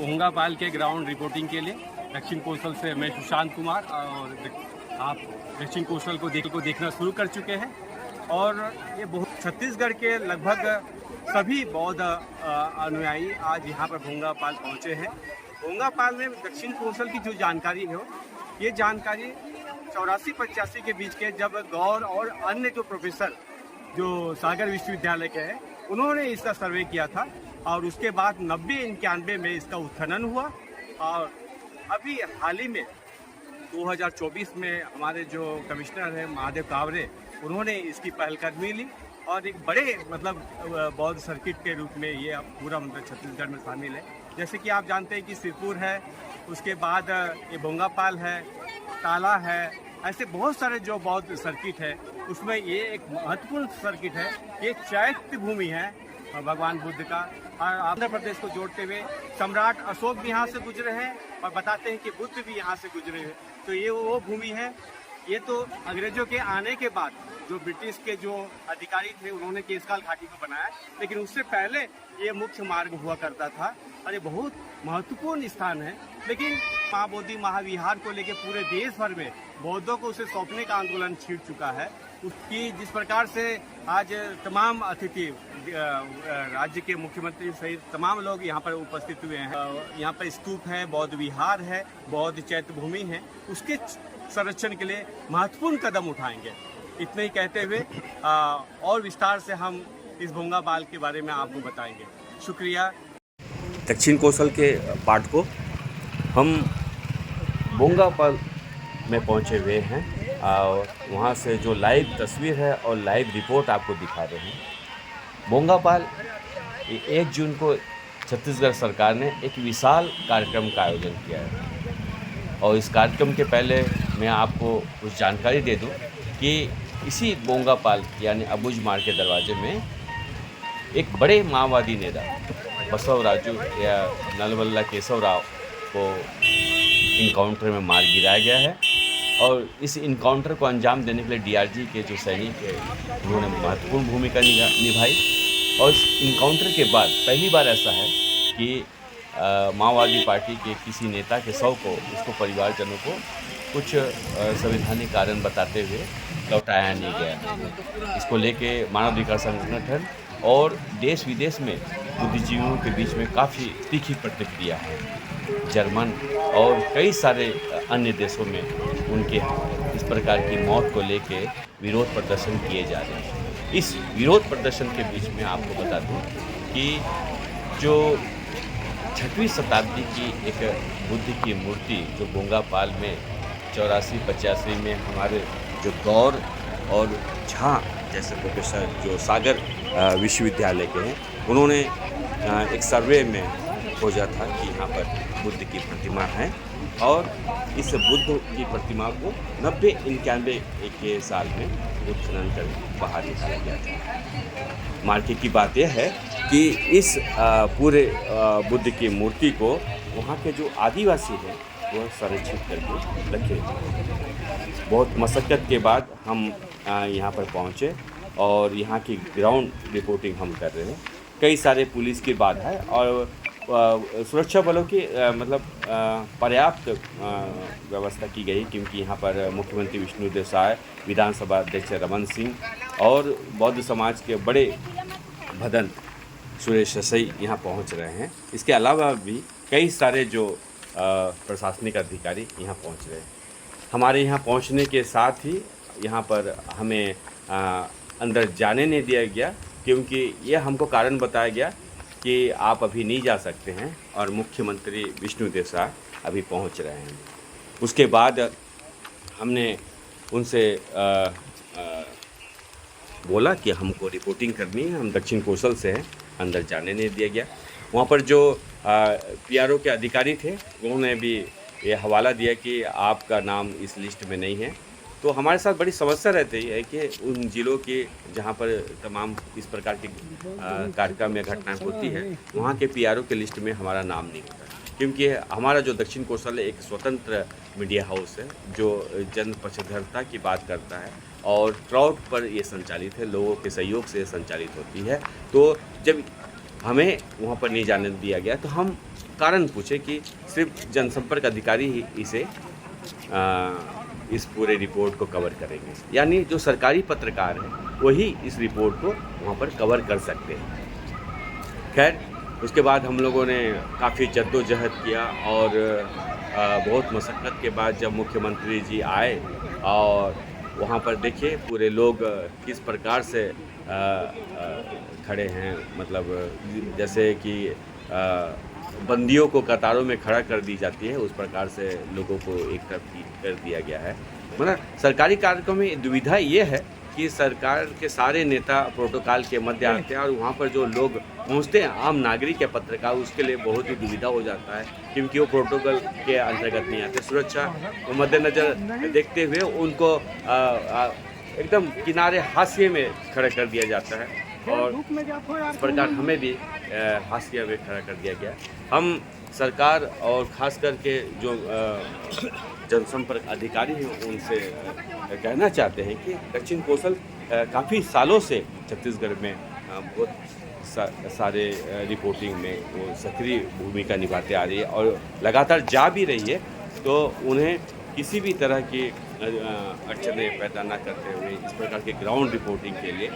भोंगापाल के ground reporting के लिए दक्षिण कोस्टल से मैं सुशांत कुमार। और आप दक्षिण कोस्टल को देखना शुरू कर चुके हैं और ये बहुत छत्तीसगढ़ के लगभग सभी बौद्ध अनुयायी आज यहाँ पर भोंगापाल पहुँचे हैं। भोंगापाल में दक्षिण कोस्टल की जो जानकारी है ये जानकारी 84-85 के बीच के जब गौर और अन्य जो प्रोफेसर जो सागर विश्वविद्यालय के हैं उन्होंने इसका सर्वे किया था और उसके बाद 90-91 में इसका उत्खनन हुआ। और अभी हाल ही में 2024 में हमारे जो कमिश्नर हैं महादेव कावरे उन्होंने इसकी पहलकदमी ली और एक बड़े बौद्ध सर्किट के रूप में ये अब पूरा छत्तीसगढ़ में शामिल है। जैसे कि आप जानते हैं कि सिरपुर है, उसके बाद ये भोंगापाल है, ताला है, ऐसे बहुत सारे जो बौद्ध सर्किट है उसमें ये एक महत्वपूर्ण सर्किट है। ये चैत्य भूमि है भगवान बुद्ध का। और आंध्र प्रदेश को जोड़ते हुए सम्राट अशोक भी यहाँ से गुजरे हैं और बताते हैं कि बुद्ध भी यहाँ से गुजरे हैं। तो ये वो भूमि है। ये तो अंग्रेजों के आने के बाद जो ब्रिटिश के जो अधिकारी थे उन्होंने केशकाल घाटी को बनाया, लेकिन उससे पहले ये मुख्य मार्ग हुआ करता था और ये बहुत महत्वपूर्ण स्थान है। लेकिन महाबोधि महाविहार को लेकर पूरे देश भर में बौद्धों को उसे सौंपने का आंदोलन छिड़ चुका है। उसकी जिस प्रकार से आज तमाम अतिथि राज्य के मुख्यमंत्री सहित तमाम लोग यहाँ पर उपस्थित हुए हैं। यहाँ पर स्तूप है, बौद्ध विहार है, बौद्ध चैत्य भूमि है, उसके संरक्षण के लिए महत्वपूर्ण कदम उठाएंगे। इतने ही कहते हुए और विस्तार से हम इस भोंगापाल के बारे में आपको बताएंगे। शुक्रिया। दक्षिण कोस्टल के पार्ट को हम भोंगापाल में पहुंचे हुए हैं और वहां से जो लाइव तस्वीर है और लाइव रिपोर्ट आपको दिखा रहे हैं। भोंगापाल 1 जून को छत्तीसगढ़ सरकार ने एक विशाल कार्यक्रम का आयोजन किया है और इस कार्यक्रम के पहले मैं आपको कुछ जानकारी दे दूं कि इसी भोंगापाल यानी अबुझमाड़ के दरवाजे में एक बड़े माओवादी नेता बसवराजू या नलवल्ला केशवराव को इनकाउंटर में मार गिराया गया है। और इस इनकाउंटर को अंजाम देने के लिए डीआरजी के जो सैनिक है उन्होंने महत्वपूर्ण भूमिका निभाई। और इस इनकाउंटर के बाद पहली बार ऐसा है कि माओवादी पार्टी के किसी नेता के शव को उसको परिवारजनों को कुछ संवैधानिक कारण बताते हुए लौटाया नहीं गया। इसको लेके मानवाधिकार संगठन और देश विदेश में बुद्धिजीवियों के बीच में काफ़ी तीखी प्रतिक्रिया है। जर्मन और कई सारे अन्य देशों में उनके इस प्रकार की मौत को लेके विरोध प्रदर्शन किए जा रहे हैं। इस विरोध प्रदर्शन के बीच में आपको बता दूं कि जो 6वीं शताब्दी की एक बुद्ध की मूर्ति जो भोंगापाल में 84-85 में हमारे जो गौर और झा जैसे प्रोफेसर जो सागर विश्वविद्यालय के हैं उन्होंने एक सर्वे में खोजा था कि यहाँ पर बुद्ध की प्रतिमा है और इस बुद्ध की प्रतिमा को 90-91 के साल में उत्खनन कर बाहर निकाला गया था। मार्के की बात यह है कि इस पूरे बुद्ध की मूर्ति को वहाँ के जो आदिवासी हैं वो संरक्षित करके रखे। बहुत मशक्क़त के बाद हम यहाँ पर पहुँचे और यहाँ की ग्राउंड रिपोर्टिंग हम कर रहे हैं। कई सारे पुलिस की बाधा है और सुरक्षा बलों की पर्याप्त व्यवस्था की गई, क्योंकि यहाँ पर मुख्यमंत्री विष्णुदेव साय, विधानसभा अध्यक्ष रमन सिंह और बौद्ध समाज के बड़े भदंत सुरेश ससई यहाँ पहुँच रहे हैं। इसके अलावा भी कई सारे जो प्रशासनिक अधिकारी यहाँ पहुँच रहे हैं। हमारे यहाँ पहुँचने के साथ ही यहाँ पर हमें अंदर जाने नहीं दिया गया, क्योंकि यह हमको कारण बताया गया कि आप अभी नहीं जा सकते हैं और मुख्यमंत्री विष्णुदेव साय अभी पहुंच रहे हैं। उसके बाद हमने उनसे बोला कि हमको रिपोर्टिंग करनी है, हम दक्षिण कोस्टल से हैं, अंदर जाने नहीं दिया गया। वहाँ पर जो पीआरओ के अधिकारी थे उन्होंने भी ये हवाला दिया कि आपका नाम इस लिस्ट में नहीं है। तो हमारे साथ बड़ी समस्या रहती है कि उन ज़िलों के जहाँ पर तमाम इस प्रकार के कार्यक्रम या घटनाएं होती है वहाँ के पीआरओ के लिस्ट में हमारा नाम नहीं होता, क्योंकि हमारा जो दक्षिण कोस्टल एक स्वतंत्र मीडिया हाउस है जो जन पक्षधरता की बात करता है और क्राउड पर ये संचालित है, लोगों के सहयोग से संचालित होती है। तो जब हमें वहाँ पर नहीं जाने दिया गया तो हम कारण पूछे कि सिर्फ जनसंपर्क अधिकारी ही इसे इस पूरे रिपोर्ट को कवर करेंगे, यानी जो सरकारी पत्रकार हैं वही इस रिपोर्ट को वहाँ पर कवर कर सकते हैं। खैर, उसके बाद हम लोगों ने काफ़ी जद्दोजहद किया और बहुत मशक्क़त के बाद जब मुख्यमंत्री जी आए और वहाँ पर देखिए पूरे लोग किस प्रकार से खड़े हैं, मतलब जैसे कि बंदियों को कतारों में खड़ा कर दी जाती है उस प्रकार से लोगों को एक तरफ कर दिया गया है। मतलब सरकारी कार्यक्रम में दुविधा ये है कि सरकार के सारे नेता प्रोटोकॉल के मध्य आते हैं और वहाँ पर जो लोग पहुँचते हैं आम नागरिक या पत्रकार, उसके लिए बहुत ही दुविधा हो जाता है क्योंकि वो प्रोटोकॉल के अंतर्गत नहीं आते। सुरक्षा को मद्देनज़र देखते हुए उनको एकदम किनारे हाशिए में खड़ा कर दिया जाता है और इस प्रकार हमें भी हाशिए में खड़ा कर दिया गया। हम सरकार और ख़ास करके जो जनसंपर्क अधिकारी हैं उनसे कहना चाहते हैं कि दक्षिण कौशल काफ़ी सालों से छत्तीसगढ़ में बहुत सारे रिपोर्टिंग में वो सक्रिय भूमिका निभाते आ रही है और लगातार जा भी रही है, तो उन्हें किसी भी तरह की अड़चनें पैदा ना करते हुए इस प्रकार के ग्राउंड रिपोर्टिंग के लिए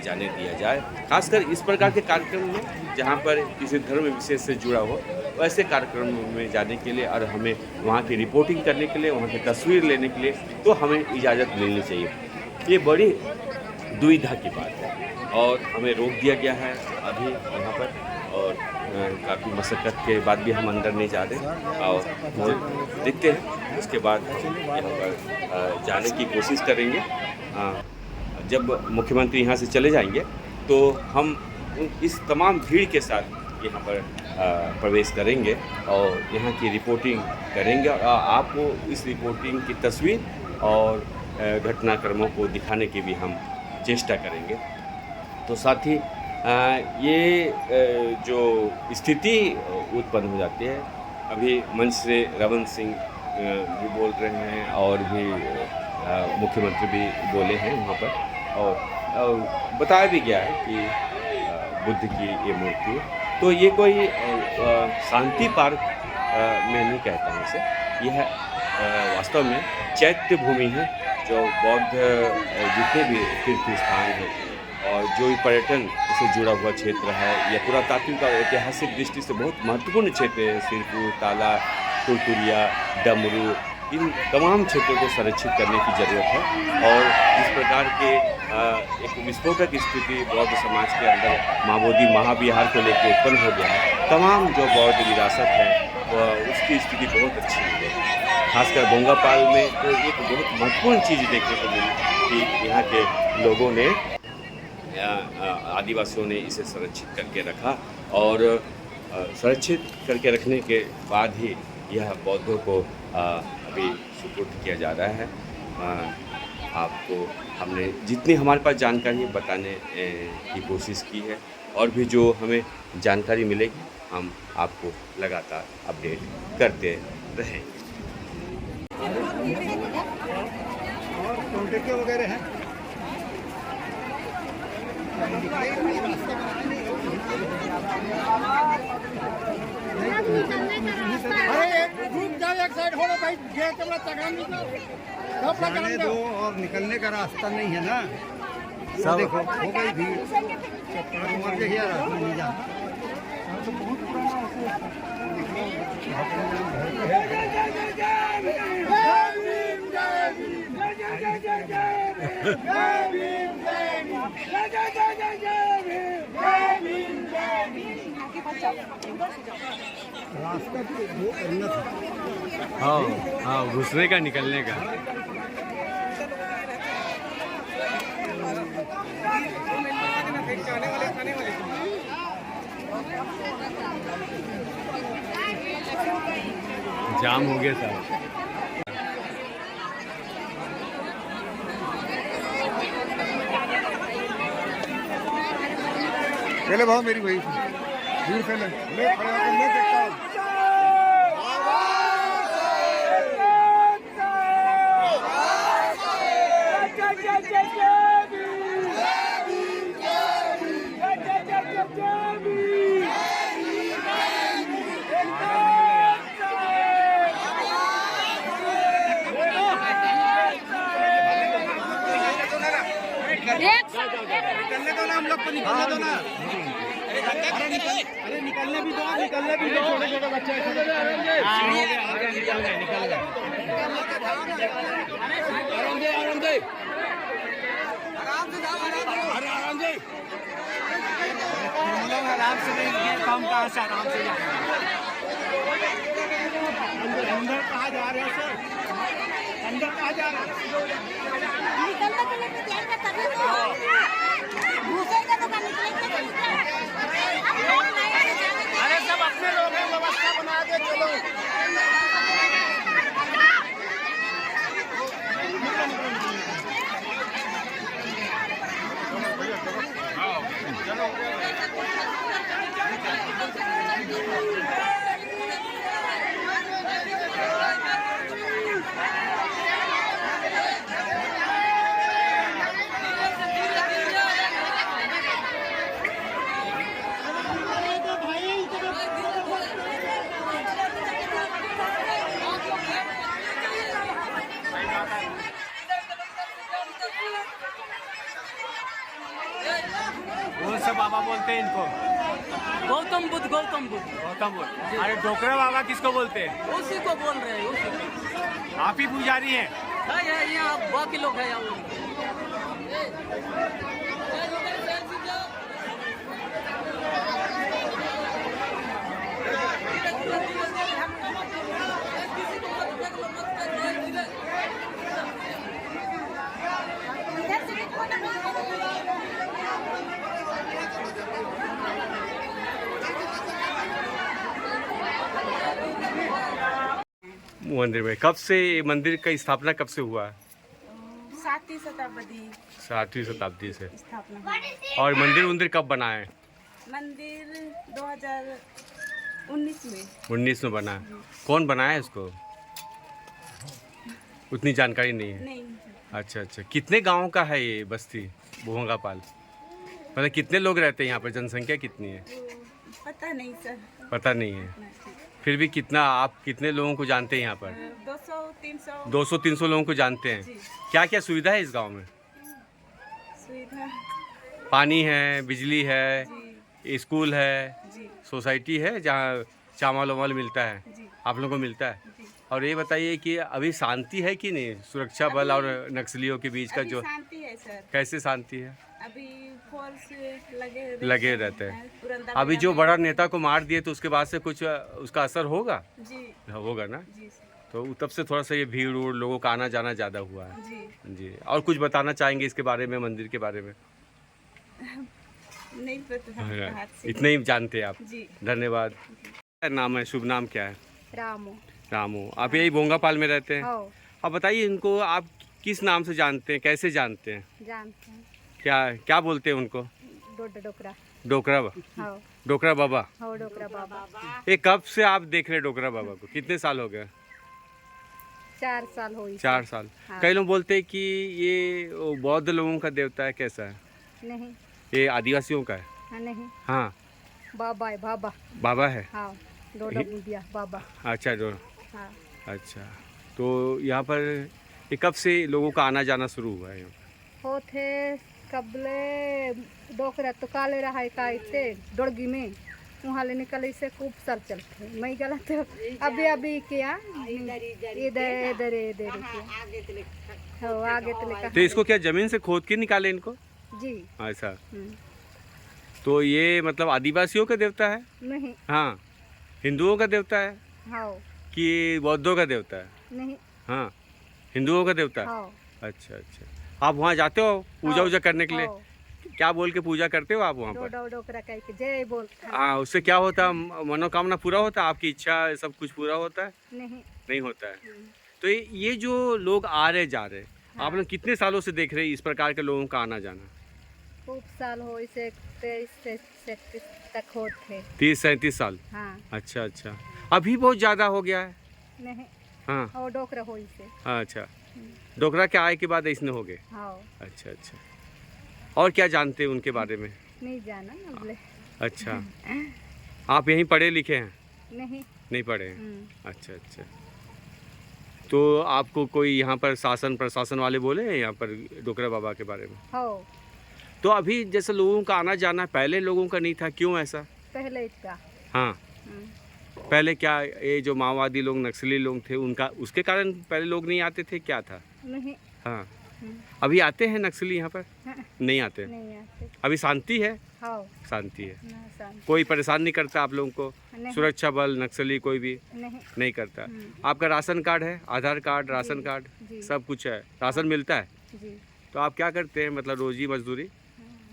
जाने दिया जाए। खासकर इस प्रकार के कार्यक्रम में जहाँ पर किसी धर्म विशेष से जुड़ा हो, वैसे कार्यक्रम में जाने के लिए और हमें वहाँ की रिपोर्टिंग करने के लिए, वहाँ की तस्वीर लेने के लिए तो हमें इजाज़त मिलनी चाहिए। ये बड़ी दुविधा की बात है और हमें रोक दिया गया है अभी यहाँ पर और काफ़ी मशक्क़त के बाद भी हम अंदर नहीं जा रहे और देखते हैं उसके बाद यहाँ पर जाने की कोशिश करेंगे। जब मुख्यमंत्री यहाँ से चले जाएंगे तो हम इस तमाम भीड़ के साथ यहाँ पर प्रवेश करेंगे और यहाँ की रिपोर्टिंग करेंगे और आपको इस रिपोर्टिंग की तस्वीर और घटनाक्रमों को दिखाने की भी हम चेष्टा करेंगे। तो साथ ही ये जो स्थिति उत्पन्न हो जाती है, अभी मंच से रमन सिंह भी बोल रहे हैं और भी मुख्यमंत्री भी बोले हैं वहाँ पर और बताया भी गया है कि बुद्ध की ये मूर्ति है। तो ये कोई शांति पार्क मैं नहीं कहता हूँ इसे, यह वास्तव में चैत्य भूमि है जो बौद्ध जितने भी तीर्थ स्थान हैं और जो भी पर्यटन से जुड़ा हुआ क्षेत्र है या पुरातात्विक और ऐतिहासिक दृष्टि से बहुत महत्वपूर्ण क्षेत्र है, सिरपुर, ताला, तुरतुरिया, डमरू, इन तमाम क्षेत्रों को संरक्षित करने की ज़रूरत है। और इस प्रकार के एक विस्फोटक स्थिति बौद्ध समाज के अंदर महाबोधि महाविहार को लेकर उत्पन्न हो गया है। तमाम जो बौद्ध विरासत है उसकी स्थिति बहुत अच्छी है। खासकर बोंगापाल में तो एक बहुत महत्वपूर्ण चीज़ देखने को मिली कि यहाँ के लोगों ने, आदिवासियों ने इसे संरक्षित करके रखा और संरक्षित करके रखने के बाद ही यह बौद्धों को अभी सुपुर्द किया जा रहा है। आपको हमने जितनी हमारे पास जानकारी बताने की कोशिश की है और भी जो हमें जानकारी मिलेगी हम आपको लगातार अपडेट करते रहेंगे। वगैरह हैं अरे रुक जाओ, एक साइड हो भाई, गेट में जाने दो और निकलने का रास्ता नहीं है ना। सब देखो हो गई भीड़, मर गई यार, नहीं जाना। रास्ता हाँ हाँ, घुसने का निकलने का। जाम हो गया साहब। पहले भाव मेरी वही दूर से मैं खड़ा होकर मैं देखता हूँ। निकलने दो ना। अरे निकलने भी दो, निकलने भी दो। छोटे छोटे बच्चे निकल गए। आराम से काम कहाँ से आराम से अंदर कहाँ जा रहे हो सर? अंदर कहाँ जा रहे हो? निकलने के लिए जाएगा तभी तो घुसेगा तो निकलेंगे। अरे सब अपने लोग हैं, व्यवस्था बना के चलो। कौन से बाबा बोलते हैं इनको? गौतम बुद्ध। गौतम बुद्ध। अरे डोकरा बाबा किसको बोलते हैं? उसी को बोल रहे हैं, उसी को। आप ही पुजारी हैं? है यहाँ बाकी लोग हैं यहाँ। मंदिर में कब से, मंदिर का स्थापना कब से हुआ? 7वीं शताब्दी 7वीं शताब्दी से। स्थापना। और मंदिर कब बना है? मंदिर 2019 में। 19 में बना है। कौन बनाया है इसको? उतनी जानकारी नहीं है। नहीं, अच्छा अच्छा। कितने गांव का है ये बस्ती भोंगापाल? मतलब कितने लोग रहते हैं यहाँ पर, जनसंख्या कितनी है? पता नहीं सर। पता नहीं है। फिर भी कितना, आप कितने लोगों को जानते हैं यहाँ पर? 200-300 200-300 लोगों को जानते हैं। जी। क्या क्या सुविधा है इस गांव में? सुविधा पानी है, बिजली है, जी स्कूल है, जी सोसाइटी है जहाँ चावल वावल मिलता है, जी आप लोगों को मिलता है? जी। और ये बताइए कि अभी शांति है कि नहीं, सुरक्षा बल और नक्सलियों के बीच का अभी जो, शांति है सर। कैसे शांति है? अभी फोर्स लगे रहते हैं। तुरंत अभी जो बड़ा नेता को मार दिए तो उसके बाद से कुछ उसका असर होगा? जी होगा ना। जी सर। तो तब से थोड़ा सा ये भीड़ उड़, लोगों का आना जाना ज़्यादा हुआ है। जी जी। और कुछ बताना चाहेंगे इसके बारे में, मंदिर के बारे में? नहीं पता हाथ से। इतने ही जानते हैं आप? जी। धन्यवाद। क्या नाम है, शुभ नाम क्या है? रामू। रामू। आप यही भोंगापाल में रहते हैं? हाँ अब बताइए इनको, आप किस नाम से जानते हैं, कैसे जानते हैं? जानते हैं। क्या क्या बोलते हैं उनको? डोकरा। डोकरा हाँ डोकरा बाबा। हाँ डोकरा बाबा। ये कब से आप देख रहे हैं डोकरा बाबा को? कितने साल हो गए? 4 साल हुई। 4 साल। हाँ। कई लोग बोलते हैं कि ये बौद्ध लोगों का देवता है, कैसा है? नहीं। ये आदिवासियों का है? हाँ नहीं। हाँ। बाबा है बाबा। बाबा है? हाँ डोडा बुदिया बाबा। अच्छा हाँ अच्छा। तो यहाँ पर ये कब से लोगों का आना जाना शुरू हुआ है यहाँ पर? होते कबले डोकरा तो काले रहा है कायते डोड़गी में वहाँ ले निकले से खूब सर चलते मैं गला तो अभी किया इधर इधर इधर किया। हाँ आगे तो लेकर। तो इसको क्या जमीन से खोद के निकाले इनको? जी। ऐसा। तो ये मतलब आदिवासियों का देवता है? नहीं। हाँ। हिंदुओं का देवता है हाँ कि बौद्धों का देवता है? नहीं। हाँ हिंदुओं का देवता है। हाँ अच्छा अच्छा। आप वहाँ जाते हो पूजा वूजा करने के लिए? हाँ। क्या बोल के पूजा करते हो आप वहाँ पर? डोकरा कह के जय बोल। हाँ, उससे क्या होता है? मनोकामना पूरा होता है, आपकी इच्छा सब कुछ पूरा होता है? नहीं। नहीं होता है। तो ये जो लोग आ रहे जा रहे, आप लोग कितने सालों से देख रहे हैं इस प्रकार के लोगों का आना जाना? खूब साल हो इसे 23 से 37 तक होते। 30-37 साल। हाँ। अच्छा अच्छा। अभी बहुत ज़्यादा हो गया है? नहीं। हाँ। और डोकरा हो इसे। अच्छा। डोकरा के आए के बाद इसने हो गए? हाँ। अच्छा अच्छा। और क्या जानते हैं उनके बारे में? नहीं जाना ना बोले। अच्छा। आप यहीं पढ़े लिखे हैं? नहीं। नहीं पढ़े हैं? अच्छा अच्छा। तो आपको कोई यहाँ पर शासन प्रशासन वाले बोले हैं यहाँ पर डोकरा बाबा के बारे में? हाँ। तो अभी जैसे लोगों का आना जाना पहले लोगों का नहीं था, क्यों ऐसा? पहले इतना हाँ, पहले क्या ये जो माओवादी लोग नक्सली लोग थे उनका उसके कारण पहले लोग नहीं आते थे, क्या था? नहीं। हाँ, अभी आते हैं नक्सली यहाँ पर? हाँ, नहीं आते। नहीं आते। अभी शांति है? हाँ, शांति है। ना शांति। कोई परेशान नहीं करता आप लोगों को? नहीं। सुरक्षा बल नक्सली कोई भी नहीं। नहीं करता? आपका राशन कार्ड है, आधार कार्ड, राशन कार्ड जी। सब कुछ है, राशन मिलता है? जी। तो आप क्या करते हैं, मतलब रोजी मजदूरी?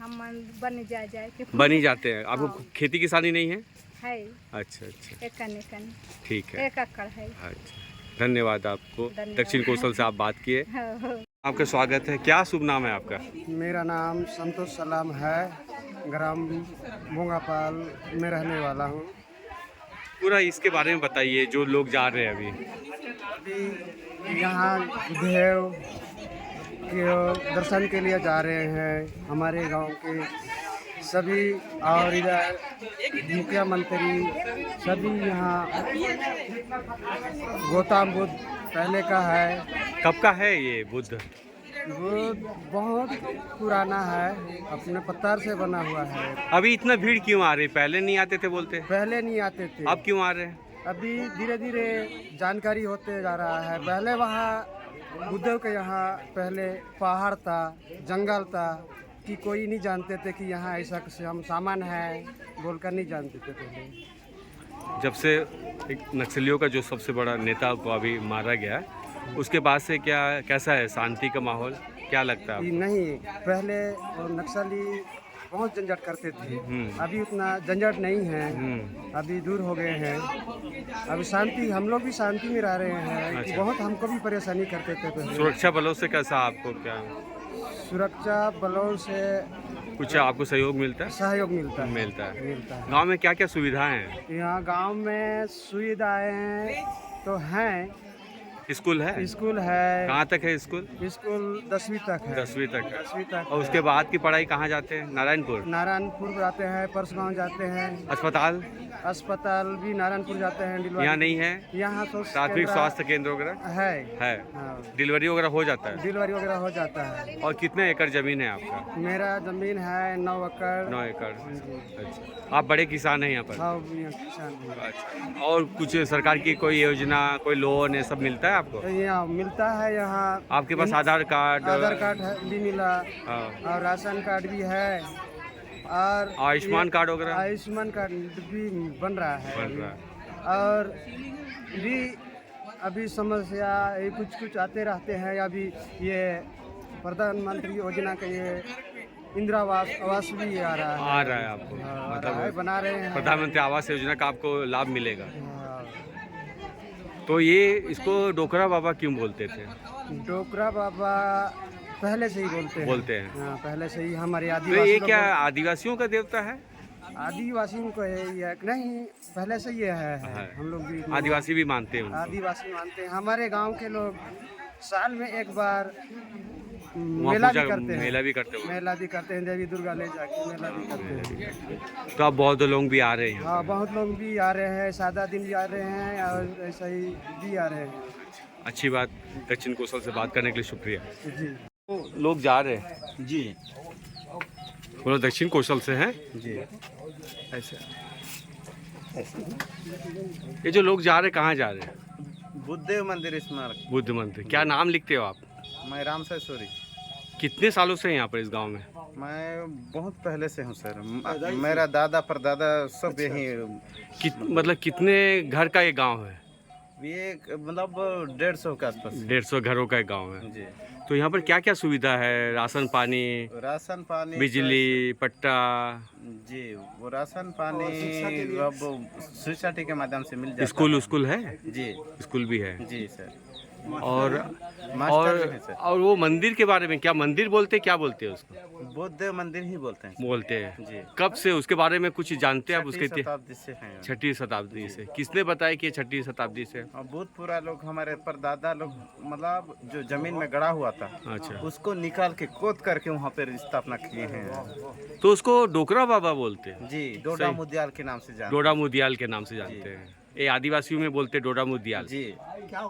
हम बन जाए के बन ही जाते हैं। आपको हाँ। खेती किसानी नहीं है? है। अच्छा अच्छा, एक कने ठीक है। एक एकड़ है। अच्छा, धन्यवाद आपको। धन्यवाद। दक्षिण कौशल से आप बात किए। हाँ। आपका स्वागत है। क्या शुभ नाम है आपका? मेरा नाम संतोष सलाम है, ग्राम बोंगापाल में रहने वाला हूँ। पूरा इसके बारे में बताइए, जो लोग जा रहे हैं अभी। अभी यहाँ देव के दर्शन के लिए जा रहे हैं हमारे गांव के सभी, और इधर मुखिया मंत्री सभी यहाँ। गौतम बुद्ध पहले का है। कब का है ये बुद्ध? वो बहुत पुराना है, अपने पत्थर से बना हुआ है। अभी इतना भीड़ क्यों आ रही? पहले नहीं आते थे बोलते, पहले नहीं आते थे, अब क्यों आ रहे हैं? अभी धीरे धीरे जानकारी होते जा रहा है। पहले वहाँ बुद्ध के यहाँ पहले पहाड़ था, जंगल था, कि कोई नहीं जानते थे कि यहाँ ऐसा हम सामान है बोलकर नहीं जानते थे पहले। जब से एक नक्सलियों का जो सबसे बड़ा नेता को अभी मारा गया, उसके बाद से क्या कैसा है शांति का माहौल, क्या लगता है कि आपको? नहीं, पहले वो नक्सली बहुत झंझट करते थे, अभी उतना झंझट नहीं है, अभी दूर हो गए हैं। अभी शांति, हम लोग भी शांति में रह रहे हैं। कि अच्छा। बहुत हमको भी परेशानी करते थे पहले। सुरक्षा बलों से कैसा आपको क्या सुरक्षा बलों से कुछ आपको सहयोग मिलता है? सहयोग मिलता है। मिलता है। मिलता है। गांव में क्या क्या सुविधाएं हैं? यहाँ गांव में सुविधाएं तो हैं, स्कूल है? स्कूल है। कहाँ तक है स्कूल? स्कूल 10वीं तक है। 10वीं तक है। 10वीं तक। और उसके बाद की पढ़ाई कहाँ जाते हैं? नारायणपुर। नारायणपुर जाते हैं, परसगांव जाते हैं। अस्पताल अस्पताल भी नारायणपुर जाते हैं। डिलीवरी यहाँ नहीं है? यहाँ तो प्राथमिक स्वास्थ्य केंद्र वगैरह है। है? हाँ, डिलीवरी वगैरह हो जाता है? डिलीवरी वगैरह हो जाता है। और कितने एकड़ जमीन है आपका? मेरा जमीन है 9 एकड़। 9 एकड़। अच्छा, आप बड़े किसान हैं यहाँ पर? हाँ, यहाँ किसान हैं। अच्छा, और कुछ सरकार की कोई योजना, कोई लोन, ये सब मिलता है आपको? तो यहाँ मिलता है। यहाँ आपके पास आधार कार्ड? आधार कार्ड भी मिला, हाँ। और राशन कार्ड भी है, और आयुष्मान कार्ड वगैरह? आयुष्मान कार्ड भी बन रहा है। बन रहा है। और भी अभी समस्या ये कुछ कुछ आते रहते हैं। अभी ये प्रधानमंत्री योजना का ये इंदिरा आवास भी आ रहा है। आ रहा है आपको? हाँ, आ मतलब रहा है, बना रहे हैं। प्रधानमंत्री आवास योजना का आपको लाभ मिलेगा? हाँ। तो ये इसको डोकरा बाबा क्यों बोलते थे? डोकरा बाबा पहले से ही बोलते हैं। हाँ, पहले से ही हमारे तो आदिवासी ये लोग क्या आदिवासियों का देवता है? आदिवासियों को है ये नहीं, पहले से ये है। है। हम लोग भी आदिवासी भी मानते हैं उनको? आदिवासी मानते हैं। हमारे गांव के लोग साल में एक बार वहाँ मेला भी पूजा- करते हैं। मेला भी करते हो? मेला भी करते हैं, देवी दुर्गा ले जाके मेला भी करते हैं। तो अब बौद्ध लोग भी आ रहे हैं? हाँ, बहुत लोग भी आ रहे हैं, सादा दिन भी आ रहे हैं, और ऐसा ही भी आ रहे हैं। अच्छी बात। दक्षिण कौशल से बात करने के लिए शुक्रिया। जी लोग जा रहे हैं जी वो लोग दक्षिण कौशल से हैं? जी। ऐसे ये जो लोग जा रहे हैं, कहाँ जा रहे हैं? बुद्धदेव मंदिर स्मारक। बुद्ध मंदिर। क्या नाम लिखते हो आप? मैं राम सैसोरी। कितने सालों से हैं यहाँ पर इस गांव में? मैं बहुत पहले से हूँ सर। मेरा दादा परदादा सब यहीं। मतलब कितने घर का ये गांव है? ये मतलब 150 के आसपास। 150 घरों का एक गांव है। जी। तो यहाँ पर क्या क्या सुविधा है? राशन पानी, राशन पानी, बिजली, पट्टा? जी, वो राशन पानी अब सोसाइटी के माध्यम से मिल जाता स्कूल है? है। जी स्कूल भी है। जी सर। और मास्टर भी है सर। और वो मंदिर के बारे में क्या मंदिर बोलते हैं, क्या बोलते हैं उसको? बुद्धदेव मंदिर ही बोलते हैं। बोलते हैं। जी। कब से उसके बारे में कुछ जानते हैं आप? उसके 6वीं शताब्दी से हैं। 6वीं शताब्दी से? किसने बताया कि 6वीं शताब्दी से? और भूतपूर्व लोग, हमारे परदादा लोग, मतलब जो जमीन में गड़ा हुआ था, अच्छा। उसको निकाल के खोद करके वहाँ पे स्थापना किए हैं। तो उसको डोकरा बाबा बोलते हैं? जी, डोडा सही। मुदियाल के नाम से जानते डोडा मुदियाल के नाम से जानते हैं। ये आदिवासियों में बोलते डोडा मुदियाल। जी।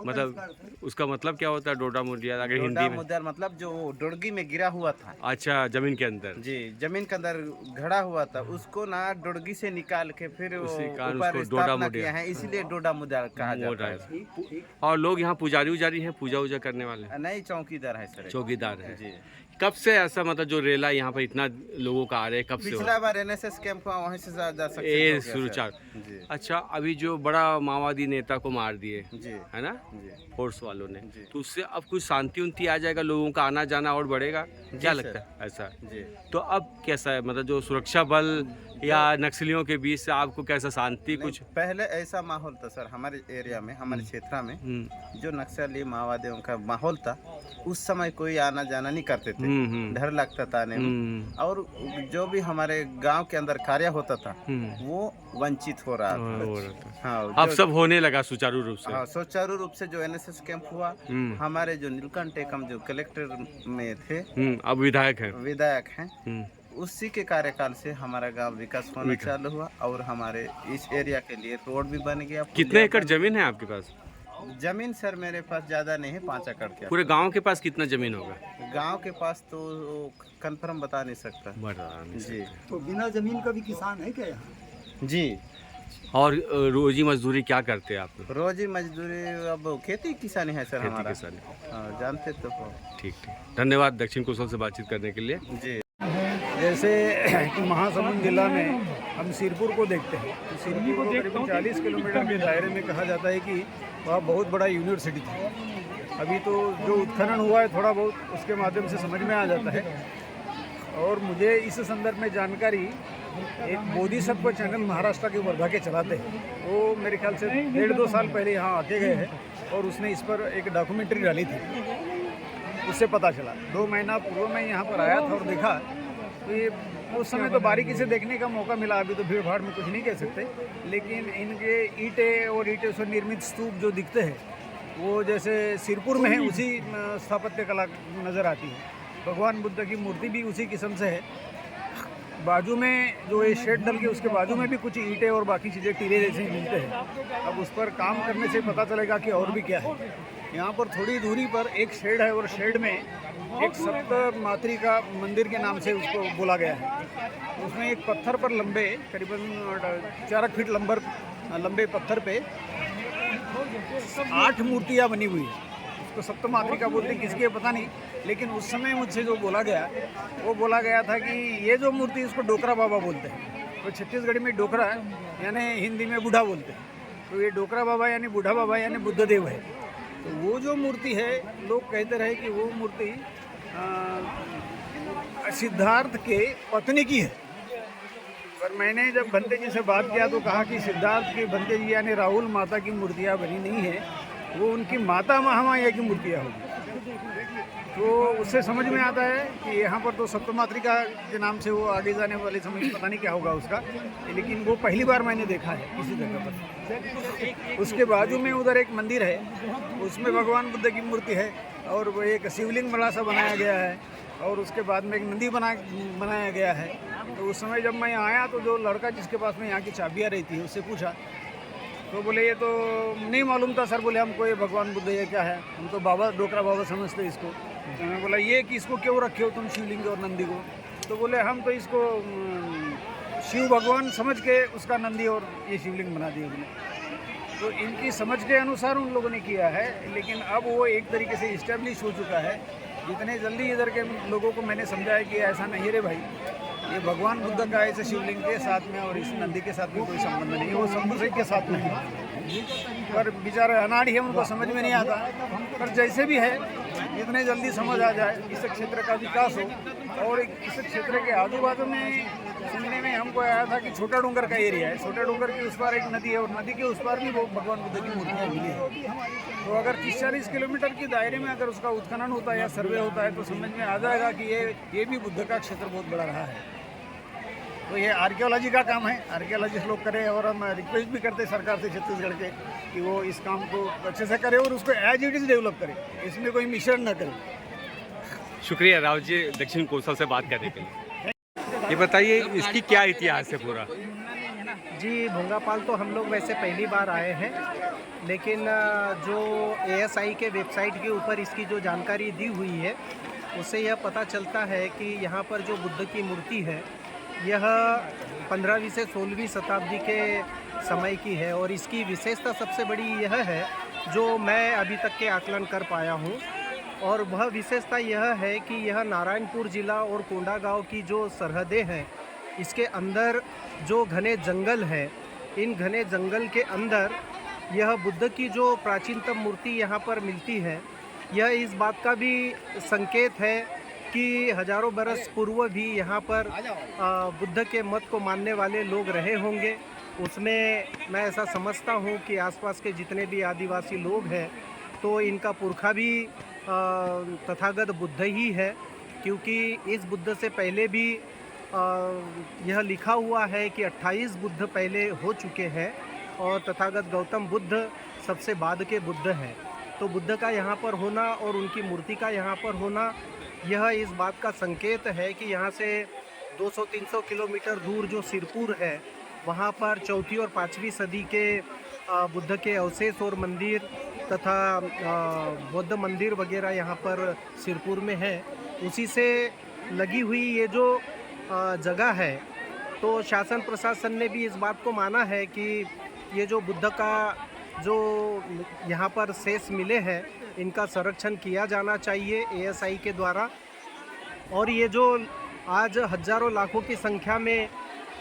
मतलब उसका मतलब क्या होता है डोडा मुदियाल अगर हिंदी में? मुद्दा मतलब जो डोडगी में गिरा हुआ था। अच्छा, जमीन के अंदर। जी, जमीन के अंदर घड़ा हुआ था, उसको ना डोडगी से निकाल के फिर उसी कारण ऊपर उसको डोडा स्थापना मुदियाल किया है, इसलिए डोडा मुद्दा कहा जाता है। और लोग यहाँ पुजारी उजारी हैं, पूजा वूजा करने वाले? नहीं, चौकीदार है सर। चौकीदार है। जी। कब से ऐसा मतलब जो रेला यहाँ पर इतना लोगों का आ रहे हैं, कब से हो? पिछला बार एनएसएस कैंप हुआ, वहीं से जा सकते ए सुरचार। जी। अच्छा, अभी जो बड़ा माओवादी नेता को मार दिए जी। है ना जी। फोर्स वालों ने, जी। तो उससे अब कुछ शांति उन्ति आ जाएगा, लोगों का आना जाना और बढ़ेगा, क्या सर। लगता है ऐसा? जी। तो अब कैसा है, मतलब जो सुरक्षा बल या नक्सलियों के बीच से आपको कैसा शांति कुछ? पहले ऐसा माहौल था सर हमारे एरिया में, हमारे क्षेत्र में जो नक्सली माओवादियों का माहौल था, उस समय कोई आना जाना नहीं करते थे, डर लगता था आने में। और जो भी हमारे गांव के अंदर कार्य होता था वो वंचित हो रहा था। हाँ, अब सब होने लगा सुचारू रूप से। हाँ, सुचारू रूप से जो एनएसएस कैंप हुआ, हमारे जो नीलकंठ टेकम जो कलेक्टर में थे, अब विधायक हैं, उसी के कार्यकाल से हमारा गांव विकास होना चालू हुआ और हमारे इस एरिया के लिए रोड भी बन गया। कितने एकड़ जमीन है आपके पास? जमीन सर मेरे पास ज्यादा नहीं है, 5 एकड़ के। पूरे गांव के पास कितना जमीन होगा? गांव के पास तो कंफर्म बता नहीं सकता जी। तो बिना जमीन का भी किसान है क्या यहाँ? जी। और रोजी मजदूरी क्या करते हैं आप? रोजी मजदूरी अब खेती किसानी है सर हमारा। किसानी। हाँ, जानते तो हो। ठीक। धन्यवाद दक्षिण कौशल से बातचीत करने के लिए। जी। जैसे कि महासमुंद जिला में हम सिरपुर को देखते हैं, तो सिरपुर को करीबन 40 किलोमीटर के दायरे में कहा जाता है कि वह बहुत बड़ा यूनिवर्सिटी था। अभी तो जो उत्खनन हुआ है थोड़ा बहुत, उसके माध्यम से समझ में आ जाता है। और मुझे इस संदर्भ में जानकारी एक बोधिसत्व चैनल महाराष्ट्र के वर्धा के चलाते हैं, वो मेरे ख्याल से 1.5-2 साल पहले यहाँ आके गए हैं और उसने इस पर एक डॉक्यूमेंट्री डाली थी, उससे पता चला। 2 महीना पूर्व मैं यहाँ पर आया था और देखा, तो ये उस समय तो बारीकी से देखने का मौका मिला। अभी तो भीड़ भाड़ में कुछ नहीं कह सकते, लेकिन इनके ईंटें और ईंटों से निर्मित स्तूप जो दिखते हैं वो जैसे सिरपुर में है उसी स्थापत्य कला नज़र आती है। भगवान बुद्ध की मूर्ति भी उसी किस्म से है। बाजू में जो ये शेड डल के उसके बाजू में भी कुछ ईंटें और बाकी चीज़ें टीले जैसे मिलते हैं। अब उस पर काम करने से पता चलेगा कि और भी क्या है। यहाँ पर थोड़ी दूरी पर एक शेड है और शेड में एक सप्त मातृका मंदिर के नाम से उसको बोला गया है। उसमें एक पत्थर पर लंबे करीबन 4 फीट लंबे पत्थर पे 8 मूर्तियाँ बनी हुई है। उसको सप्त मातृका बोलते हैं, किसकी है पता नहीं, लेकिन उस समय मुझसे जो बोला गया वो बोला गया था कि ये जो मूर्ति इसको डोकरा बाबा बोलते हैं। तो छत्तीसगढ़ी में डोकरा यानी हिंदी में बूढ़ा बोलते हैं, तो ये डोकरा बाबा यानी बूढ़ा बाबा यानी बुद्धदेव है। तो वो जो मूर्ति है, लोग कहते रहे कि वो मूर्ति सिद्धार्थ के पत्नी की है। पर मैंने जब बंते जी से बात किया तो कहा कि सिद्धार्थ की बंते जी यानी राहुल माता की मूर्तियाँ बनी नहीं है, वो उनकी माता महामाया की मूर्तियाँ होगी। तो उससे समझ में आता है कि यहाँ पर तो सप्तमातृका के नाम से वो आगे जाने वाले समय पता नहीं क्या होगा उसका, लेकिन वो पहली बार मैंने देखा है किसी जगह पर। उसके बाजू में उधर एक मंदिर है, उसमें भगवान बुद्ध की मूर्ति है और वो एक शिवलिंग बड़ा सा बनाया गया है और उसके बाद में एक नंदी बनाया गया है। तो उस समय जब मैं यहाँ आया तो जो लड़का जिसके पास में यहाँ की चाबियाँ रहती है उससे पूछा, तो बोले ये तो नहीं मालूम था सर। बोले हमको ये भगवान बुद्ध ये क्या है, हम तो बाबा डोकरा बाबा समझते इसको। तो मैं बोला ये कि इसको क्यों रखे हो तुम शिवलिंग और नंदी को? तो बोले हम तो इसको शिव भगवान समझ के उसका नंदी और ये शिवलिंग बना दिए बोले। तो इनकी समझ के अनुसार उन लोगों ने किया है, लेकिन अब वो एक तरीके से इस्टेब्लिश हो चुका है। जितने जल्दी इधर के लोगों को मैंने समझाया कि ऐसा नहीं रे भाई, ये भगवान बुद्ध का ऐसे शिवलिंग के साथ में और इस नंदी के साथ में कोई संबंध नहीं है, वो शंभू सिंह के साथ में है। पर बेचारे अनाड़ी है, उनको समझ में नहीं आता। पर जैसे भी है, जितने जल्दी समझ आ जाए, इस क्षेत्र का विकास हो। और इस क्षेत्र के आजू बाजू में सुनने में हमको आया था कि छोटा डूंगर का एरिया है, छोटा डूंगर के उस पार एक नदी है और नदी के उस पार भी वो भगवान बुद्ध की मूर्तियाँ मिली है। तो अगर 30-40 किलोमीटर के दायरे में अगर उसका उत्खनन होता है या सर्वे होता है तो समझ में आ जाएगा कि ये भी बुद्ध का क्षेत्र बहुत बड़ा रहा है। तो ये आर्कियोलॉजी का काम है, आर्कियोलॉजिस्ट लोग करें। और हम रिक्वेस्ट भी करते हैं सरकार से छत्तीसगढ़ के कि वो इस काम को अच्छे से करे और उसको एज इट इज़ डेवलप करे, इसमें कोई मिश्रण न करे। शुक्रिया राव जी दक्षिण कौशल से बात करने के लिए। ये बताइए इसकी क्या इतिहास है पूरा? जी, भोंगापाल तो हम लोग वैसे पहली बार आए हैं, लेकिन जो ASI के वेबसाइट के ऊपर इसकी जो जानकारी दी हुई है उससे यह पता चलता है कि यहाँ पर जो बुद्ध की मूर्ति है यह 15वीं से 16वीं शताब्दी के समय की है। और इसकी विशेषता सबसे बड़ी यह है जो मैं अभी तक के आकलन कर पाया हूँ, और वह विशेषता यह है कि यह नारायणपुर ज़िला और कोंडागांव की जो सरहदें हैं इसके अंदर जो घने जंगल है, इन घने जंगल के अंदर यह बुद्ध की जो प्राचीनतम मूर्ति यहाँ पर मिलती है, यह इस बात का भी संकेत है कि हजारों बरस पूर्व भी यहाँ पर बुद्ध के मत को मानने वाले लोग रहे होंगे। उसमें मैं ऐसा समझता हूँ कि आसपास के जितने भी आदिवासी लोग हैं तो इनका पुरखा भी तथागत बुद्ध ही है, क्योंकि इस बुद्ध से पहले भी यह लिखा हुआ है कि 28 बुद्ध पहले हो चुके हैं और तथागत गौतम बुद्ध सबसे बाद के बुद्ध हैं। तो बुद्ध का यहाँ पर होना और उनकी मूर्ति का यहाँ पर होना यह इस बात का संकेत है कि यहाँ से 200-300 किलोमीटर दूर जो सिरपुर है वहाँ पर 4वीं और 5वीं सदी के बुद्ध के अवशेष और मंदिर तथा बौद्ध मंदिर वगैरह यहाँ पर सिरपुर में है। उसी से लगी हुई ये जो जगह है, तो शासन प्रशासन ने भी इस बात को माना है कि ये जो बुद्ध का जो यहाँ पर शेष मिले हैं इनका संरक्षण किया जाना चाहिए ASI के द्वारा। और ये जो आज हजारों लाखों की संख्या में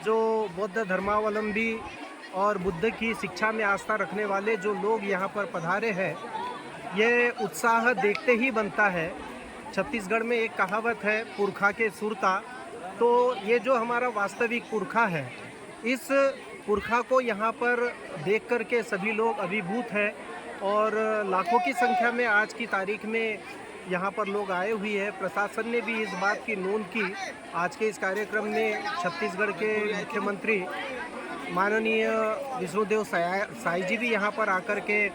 जो बौद्ध धर्मावलंबी और बुद्ध की शिक्षा में आस्था रखने वाले जो लोग यहाँ पर पधारे हैं, ये उत्साह देखते ही बनता है। छत्तीसगढ़ में एक कहावत है, पुरखा के सुरता। तो ये जो हमारा वास्तविक पुरखा है, इस पुरखा को यहाँ पर देख कर के सभी लोग अभिभूत हैं और लाखों की संख्या में आज की तारीख में यहाँ पर लोग आए हुए हैं। प्रशासन ने भी इस बात की नोंद की। आज के इस कार्यक्रम में छत्तीसगढ़ के मुख्यमंत्री माननीय विष्णुदेव साई जी भी यहाँ पर आकर के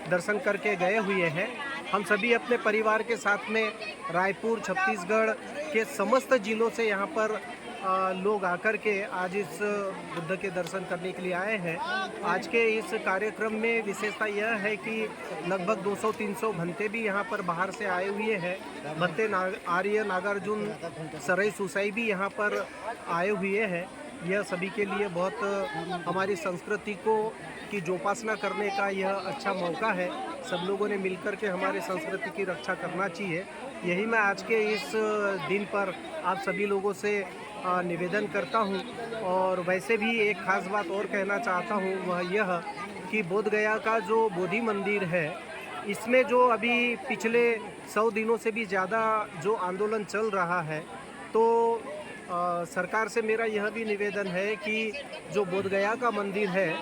दर्शन करके गए हुए हैं। हम सभी अपने परिवार के साथ में रायपुर, छत्तीसगढ़ के समस्त जिलों से यहाँ पर लोग आकर के आज इस बुद्ध के दर्शन करने के लिए आए हैं। आज के इस कार्यक्रम में विशेषता यह है कि लगभग 200-300 भंते भी यहाँ पर बाहर से आए हुए हैं। भंते आर्य नागार्जुन सरई सुसाई भी यहाँ पर आए हुए हैं। यह सभी के लिए बहुत हमारी संस्कृति को की जोपासना करने का यह अच्छा मौका है। सब लोगों ने मिलकर के हमारे संस्कृति की रक्षा करना चाहिए। यही मैं आज के इस दिन पर आप सभी लोगों से निवेदन करता हूं। और वैसे भी एक ख़ास बात और कहना चाहता हूं, वह यह कि बोध गया का जो बोधि मंदिर है, इसमें जो अभी पिछले 100 दिनों से भी ज़्यादा जो आंदोलन चल रहा है, तो सरकार से मेरा यह भी निवेदन है कि जो बोध गया का मंदिर है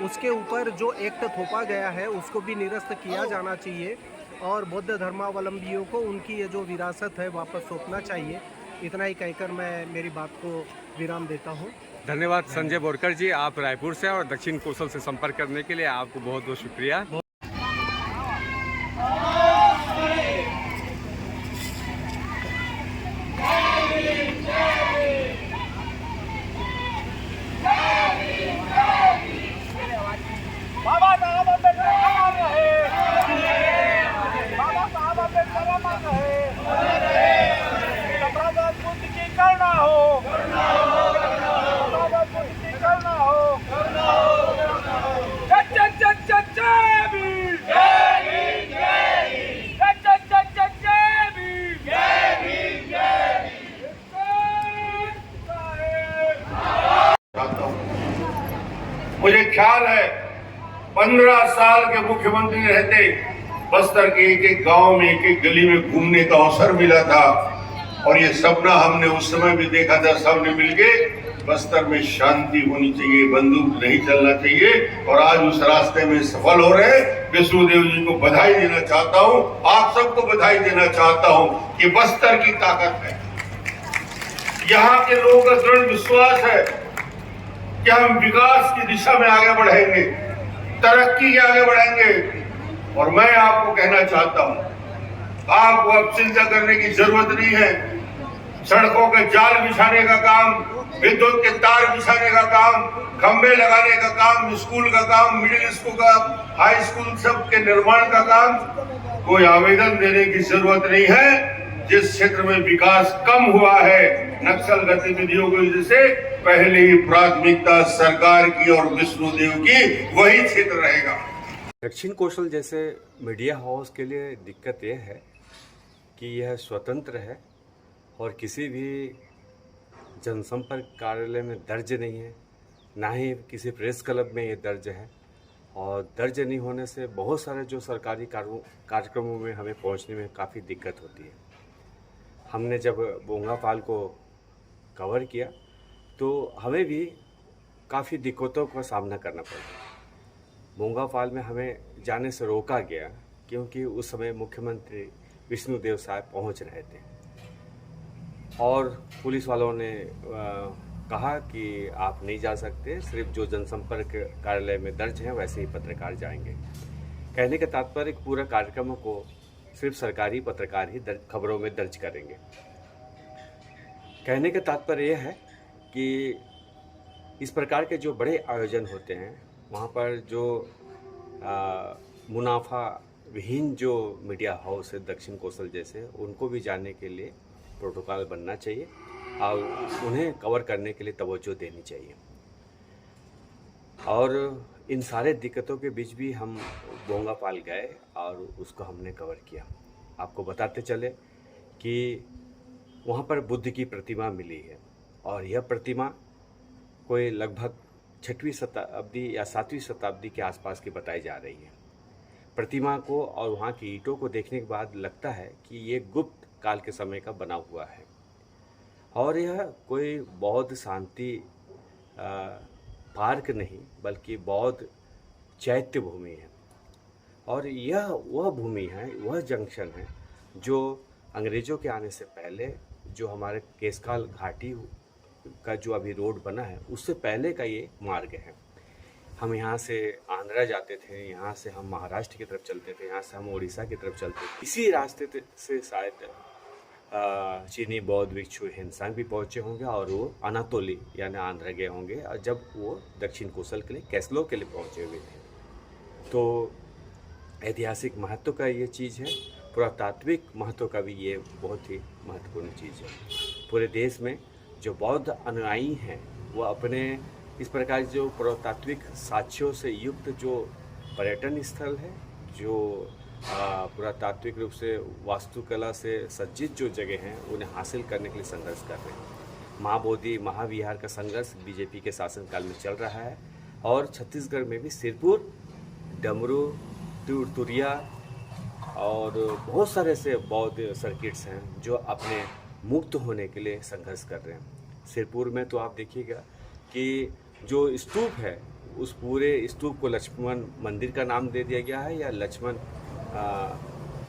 उसके ऊपर जो एक्ट थोपा गया है उसको भी निरस्त किया जाना चाहिए और बौद्ध धर्मावलंबियों को उनकी ये जो विरासत है वापस सौंपना चाहिए। इतना ही कहकर मैं मेरी बात को विराम देता हूँ। धन्यवाद संजय बोरकर जी, आप रायपुर से और दक्षिण कौशल से संपर्क करने के लिए आपको बहुत बहुत शुक्रिया। मुझे ख्याल है 15 साल के मुख्यमंत्री रहते बस्तर के एक एक गांव में, एक एक गली में घूमने का अवसर मिला था और ये सपना हमने उस समय भी देखा था। सबने मिलके बस्तर में शांति होनी चाहिए, बंदूक नहीं चलना चाहिए और आज उस रास्ते में सफल हो रहे हैं। विष्णुदेव जी को बधाई देना चाहता हूँ, आप सबको बधाई देना चाहता हूँ कि बस्तर की ताकत है। यहाँ के लोगों का दृढ़ विश्वास है कि हम विकास की दिशा में आगे बढ़ेंगे, तरक्की के आगे बढ़ेंगे। और मैं आपको कहना चाहता हूं, आपको अब चिंता करने की जरूरत नहीं है। सड़कों के जाल बिछाने का काम विद्युत के तार बिछाने का काम, खंभे लगाने का काम, स्कूल का काम, मिडिल स्कूल का, हाई स्कूल सब के निर्माण का काम, कोई आवेदन देने की जरूरत नहीं है। जिस क्षेत्र में विकास कम हुआ है नक्सल गतिविधियों की वजह से, पहले ही प्राथमिकता सरकार की और विष्णुदेव की वही क्षेत्र रहेगा। दक्षिण कौशल जैसे मीडिया हाउस के लिए दिक्कत यह है कि यह स्वतंत्र है और किसी भी जनसंपर्क कार्यालय में दर्ज नहीं है, ना ही किसी प्रेस क्लब में ये दर्ज है। और दर्ज नहीं होने से बहुत सारे जो सरकारी कार्यक्रमों में हमें पहुंचने में काफ़ी दिक्कत होती है। हमने जब बोंगापाल को कवर किया तो हमें भी काफ़ी दिक्कतों का सामना करना पड़ा। बोंगापाल में हमें जाने से रोका गया क्योंकि उस समय मुख्यमंत्री विष्णुदेव साहब पहुंच रहे थे और पुलिस वालों ने कहा कि आप नहीं जा सकते, सिर्फ जो जनसंपर्क कार्यालय में दर्ज हैं वैसे ही पत्रकार जाएंगे। कहने का तात्पर्य पूरा कार्यक्रम को सिर्फ सरकारी पत्रकार ही खबरों में दर्ज करेंगे। कहने का तात्पर्य यह है कि इस प्रकार के जो बड़े आयोजन होते हैं वहाँ पर जो मुनाफा विहीन जो मीडिया हाउस है दक्षिण कौशल जैसे, उनको भी जानने के लिए प्रोटोकॉल बनना चाहिए और उन्हें कवर करने के लिए तवज्जो देनी चाहिए। और इन सारे दिक्कतों के बीच भी हम बोंगापाल गए और उसको हमने कवर किया। आपको बताते चले कि वहाँ पर बुद्ध की प्रतिमा मिली है और यह प्रतिमा कोई लगभग 6वीं शताब्दी या 7वीं शताब्दी के आसपास की बताई जा रही है। प्रतिमा को और वहाँ की ईंटों को देखने के बाद लगता है कि ये गुप्त काल के समय का बना हुआ है और यह कोई बौद्ध शांति पार्क नहीं बल्कि बौद्ध चैत्य भूमि है। और यह वह भूमि है, वह जंक्शन है जो अंग्रेज़ों के आने से पहले जो हमारे केसकाल घाटी का जो अभी रोड बना है उससे पहले का ये मार्ग है। हम यहाँ से आंध्रा जाते थे, यहाँ से हम महाराष्ट्र की तरफ चलते थे, यहाँ से हम उड़ीसा की तरफ चलते थे। इसी रास्ते से शायद चीनी बौद्ध भिक्षु हिंसा भी पहुँचे होंगे और वो अनातोली यानी आंध्रा गए होंगे और जब वो दक्षिण कौशल के लिए कैसलो के लिए पहुँचे हुए थे। तो ऐतिहासिक महत्व का ये चीज़ है, पुरातात्विक महत्व का भी ये बहुत ही महत्वपूर्ण चीज़ है। पूरे देश में जो बौद्ध अनुयायी हैं वो अपने इस प्रकार जो पुरातात्विक साक्ष्यों से युक्त जो पर्यटन स्थल है, जो पुरातात्विक रूप से वास्तुकला से सज्जित जो जगह हैं उन्हें हासिल करने के लिए संघर्ष कर रहे हैं। महाबोधि महाविहार का संघर्ष बीजेपी के शासनकाल में चल रहा है और छत्तीसगढ़ में भी सिरपुर, डमरू, तुरिया और बहुत सारे से बौद्ध सर्किट्स हैं जो अपने मुक्त होने के लिए संघर्ष कर रहे हैं। सिरपुर में तो आप देखिएगा कि जो स्तूप है उस पूरे स्तूप को लक्ष्मण मंदिर का नाम दे दिया गया है या लक्ष्मण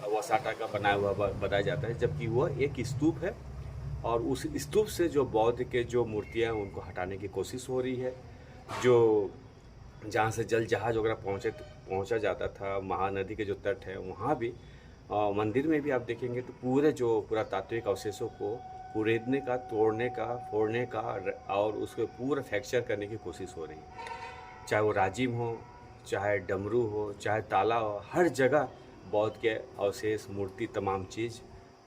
वसाटा का बनाया हुआ बताया जाता है, जबकि वह एक स्तूप है और उस स्तूप से जो बौद्ध के जो मूर्तियाँ हैं उनको हटाने की कोशिश हो रही है। जो जहाँ से जल जहाज वगैरह पहुँचा जाता था, महानदी के जो तट है वहाँ भी मंदिर में भी आप देखेंगे तो पूरे जो पुरातात्विक अवशेषों को कुरेदने का, तोड़ने का, फोड़ने का और उसको पूरा फ्रैक्चर करने की कोशिश हो रही है। चाहे वो राजिम हो, चाहे डमरू हो, चाहे ताला हो, हर जगह बौद्ध के अवशेष, मूर्ति, तमाम चीज़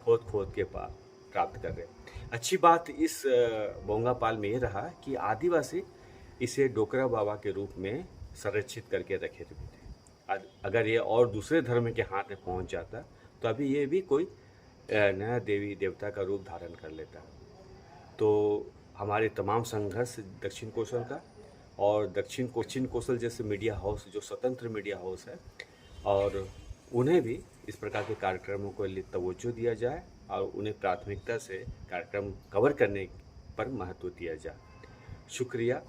खोद के प्राप्त कर रहे हैं। अच्छी बात इस बोंगापाल में ये रहा कि आदिवासी इसे डोकरा बाबा के रूप में संरक्षित करके रखे थे। अगर ये और दूसरे धर्म के हाथ में पहुंच जाता तो अभी ये भी कोई नया देवी देवता का रूप धारण कर लेता। तो हमारे तमाम संघर्ष दक्षिण कौशल का और दक्षिण कौशल जैसे मीडिया हाउस जो स्वतंत्र मीडिया हाउस है और उन्हें भी इस प्रकार के कार्यक्रमों को लिए तवज्जो दिया जाए और उन्हें प्राथमिकता से कार्यक्रम कवर करने पर महत्व दिया जाए। शुक्रिया।